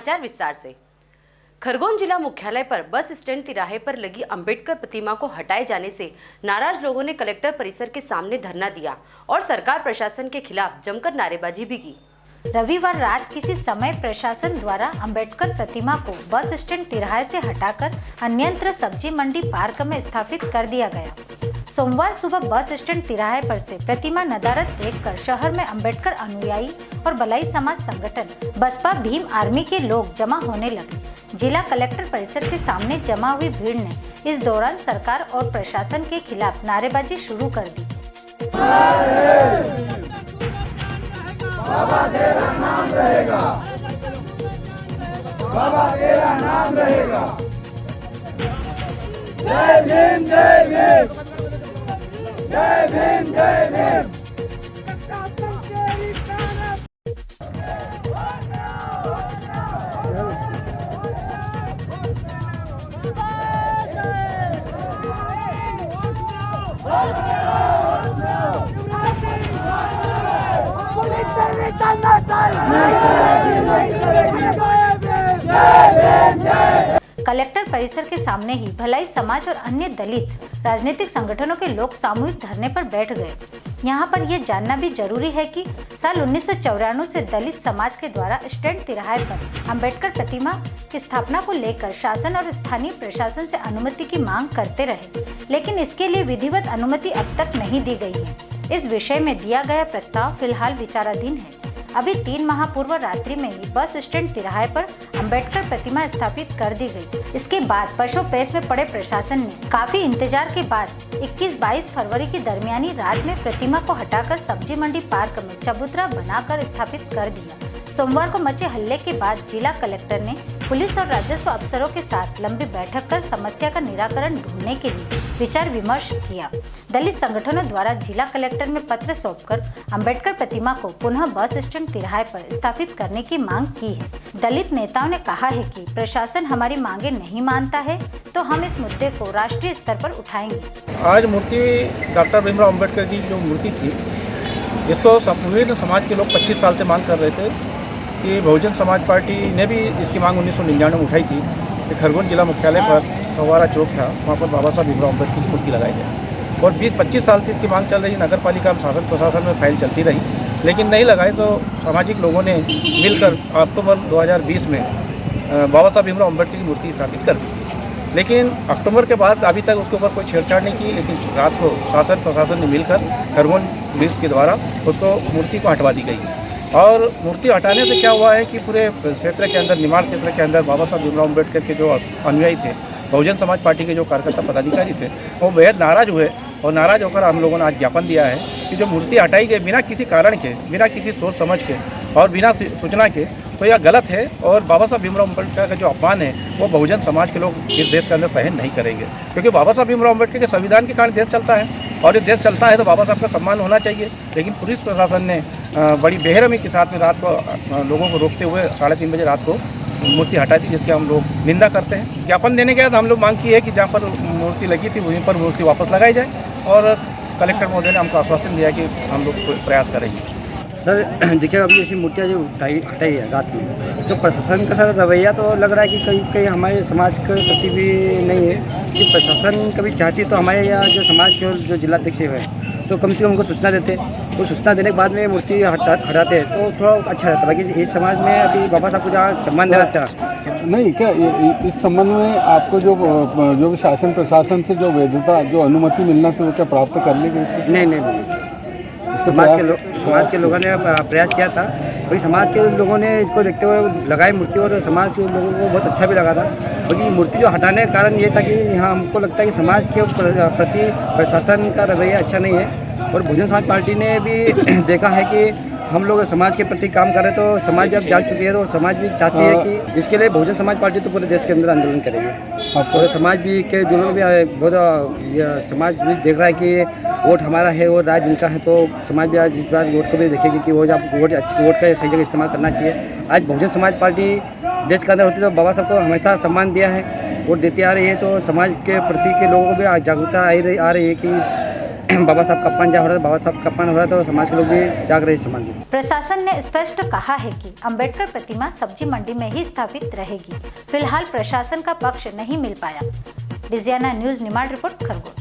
समाचार विस्तार से। खरगोन जिला मुख्यालय पर बस स्टैंड तिराहे पर लगी अंबेडकर प्रतिमा को हटाए जाने से नाराज लोगों ने कलेक्टर परिसर के सामने धरना दिया और सरकार प्रशासन के खिलाफ जमकर नारेबाजी भी की। रविवार रात किसी समय प्रशासन द्वारा अंबेडकर प्रतिमा को बस स्टैंड तिराहे से हटाकर अन्यत्र सब्जी मंडी पार्क में स्थापित कर दिया गया। सोमवार सुबह बस स्टैंड तिराहे पर से प्रतिमा नदारत देखकर शहर में अंबेडकर अनुयायी और भलाई समाज संगठन बसपा भीम आर्मी के लोग जमा होने लगे। जिला कलेक्टर परिसर के सामने जमा हुई भीड़ ने इस दौरान सरकार और प्रशासन के खिलाफ नारेबाजी शुरू कर दी। बाबा तेरा नाम रहेगा, बाबा तेरा नाम रहेगा। जय भीम जय भीम जय भीम जय भीम। कलेक्टर परिसर के सामने ही भलाई समाज और अन्य दलित राजनीतिक संगठनों के लोग सामूहिक धरने पर बैठ गए। यहाँ पर यह जानना भी जरूरी है कि साल 1994 से दलित समाज के द्वारा स्टैंड तिराहे पर अंबेडकर प्रतिमा की स्थापना को लेकर शासन और स्थानीय प्रशासन से अनुमति की मांग करते रहे, लेकिन इसके लिए विधिवत अनुमति अब तक नहीं दी गई है। इस विषय में दिया गया प्रस्ताव फिलहाल विचाराधीन है। अभी 3 माह पूर्व रात्रि में ही बस स्टैंड तिराहे पर अंबेडकर प्रतिमा स्थापित कर दी गई। इसके बाद पशुपेश में पड़े प्रशासन ने काफी इंतजार के बाद 21-22 फरवरी की दरमियानी रात में प्रतिमा को हटाकर सब्जी मंडी पार्क में चबूतरा बनाकर स्थापित कर दिया। सोमवार को मचे हल्ले के बाद जिला कलेक्टर ने पुलिस और राजस्व अफसरों के साथ लंबी बैठक कर समस्या का निराकरण ढूंढने के लिए विचार विमर्श किया। दलित संगठनों द्वारा जिला कलेक्टर में पत्र सौंपकर अंबेडकर प्रतिमा को पुनः बस स्टैंड तिराहे पर स्थापित करने की मांग की है। दलित नेताओं ने कहा है कि प्रशासन हमारी मांगे नहीं मानता है तो हम इस मुद्दे को राष्ट्रीय स्तर पर उठाएंगे। आज मूर्ति डॉक्टर भीमराव अम्बेडकर की जो मूर्ति थी, इसको विभिन्न समाज के लोग 25 साल से मांग कर रहे थे कि बहुजन समाज पार्टी ने भी इसकी मांग 1999 में उठाई थी कि खरगोन जिला मुख्यालय पर फव्वारा चौक था, वहाँ पर बाबा साहब भीमराव अम्बेडकर की मूर्ति लगाई जाए। और 20-25 साल से इसकी मांग चल रही, नगर पालिका शासन प्रशासन में फाइल चलती रही, लेकिन नहीं लगाए। तो सामाजिक लोगों ने मिलकर अक्टूबर 2020 में बाबा साहब भीमराव अम्बेडकर की मूर्ति स्थापित कर दी। लेकिन अक्टूबर के बाद अभी तक उसके ऊपर कोई छेड़छाड़ नहीं की, लेकिन रात को शासन प्रशासन ने मिलकर खरगोन पुलिस के द्वारा उसको मूर्ति को हटवा दी गई। और मूर्ति हटाने से क्या हुआ है कि पूरे क्षेत्र के अंदर, निमाड़ क्षेत्र के अंदर बाबा साहब भीमराव अम्बेडकर के जो अनुयायी थे, बहुजन समाज पार्टी के जो कार्यकर्ता पदाधिकारी थे, वो बेहद नाराज हुए और नाराज होकर हम लोगों ने आज ज्ञापन दिया है कि जो मूर्ति हटाई गई बिना किसी कारण के, बिना किसी सोच समझ के और बिना सूचना के, तो यह गलत है। और बाबा साहब भीमराव अम्बेडकर का जो अपमान है वो बहुजन समाज के लोग इस देश के अंदर सहन नहीं करेंगे, क्योंकि बाबा साहब भीमराव अम्बेडकर के संविधान के कारण देश चलता है और ये देश चलता है तो बाबा साहब का सम्मान होना चाहिए। लेकिन पुलिस प्रशासन ने बड़ी बेरहमी के साथ में रात को लोगों को रोकते हुए 3:30 बजे रात को मूर्ति हटा दी, जिसकी हम लोग निंदा करते हैं। ज्ञापन देने के बाद हम लोग मांग की है कि जहाँ पर मूर्ति लगी थी वहीं पर मूर्ति वापस लगाई जाए और कलेक्टर महोदय ने हमको आश्वासन दिया कि हम लोग प्रयास करेंगे। सर देखिए, अभी ऐसी मूर्तियाँ जो हटाई है रात में, तो प्रशासन का सर रवैया तो लग रहा है कि कहीं कहीं हमारे समाज के प्रति भी नहीं है कि प्रशासन कभी चाहती तो हमारे यहाँ जो समाज के जो जिलाध्यक्ष है तो कम से कम उनको सूचना देते, तो सूचना देने के बाद में मूर्ति हटाते तो थोड़ा अच्छा रहता। बाकी इस समाज में अभी बाबा साहब को जहाँ सम्मान देना चाह नहीं क्या इस संबंध में आपको जो भी शासन प्रशासन से जो वैधता, जो अनुमति मिलना थी वो क्या प्राप्त कर ली गई? नहीं। समाज के लोगों ने प्रयास किया था, वही समाज के लोगों ने इसको देखते हुए लगाई मूर्ति और समाज के लोगों को बहुत अच्छा भी लगा था। क्योंकि मूर्ति जो हटाने का कारण ये था कि यहाँ हमको लगता है कि समाज के प्रति प्रशासन का रवैया अच्छा नहीं है। और बहुजन समाज पार्टी ने भी देखा है कि हम लोग समाज के प्रति काम कर रहे हैं, तो समाज भी अब जाग चुकी है, तो समाज भी चाहती है कि इसके लिए बहुजन समाज पार्टी तो पूरे देश के अंदर आंदोलन करेगी। और समाज भी के जो लोग भी बहुत समाज भी देख रहा है कि वोट हमारा है और राज इनका है, तो समाज भी आज इस बार वोट को भी देखेगी कि वोट का सही जगह इस्तेमाल करना चाहिए। आज बहुजन समाज पार्टी देश के अंदर होती तो बाबा साहब को हमेशा सम्मान दिया है, वोट देती आ रही है, तो समाज के प्रति के लोगों को भी जागरूकता आ रही है कि बाबा साहब का अपमान जहाँ हो रहा है, बाबा साहब का अपमान हो रहा है, तो समाज के लोग भी जाग रहे हैं इस संबंध में। प्रशासन ने स्पष्ट कहा है कि अंबेडकर प्रतिमा सब्जी मंडी में ही स्थापित रहेगी। फिलहाल प्रशासन का पक्ष नहीं मिल पाया। Digiana news Nimar report Khargone.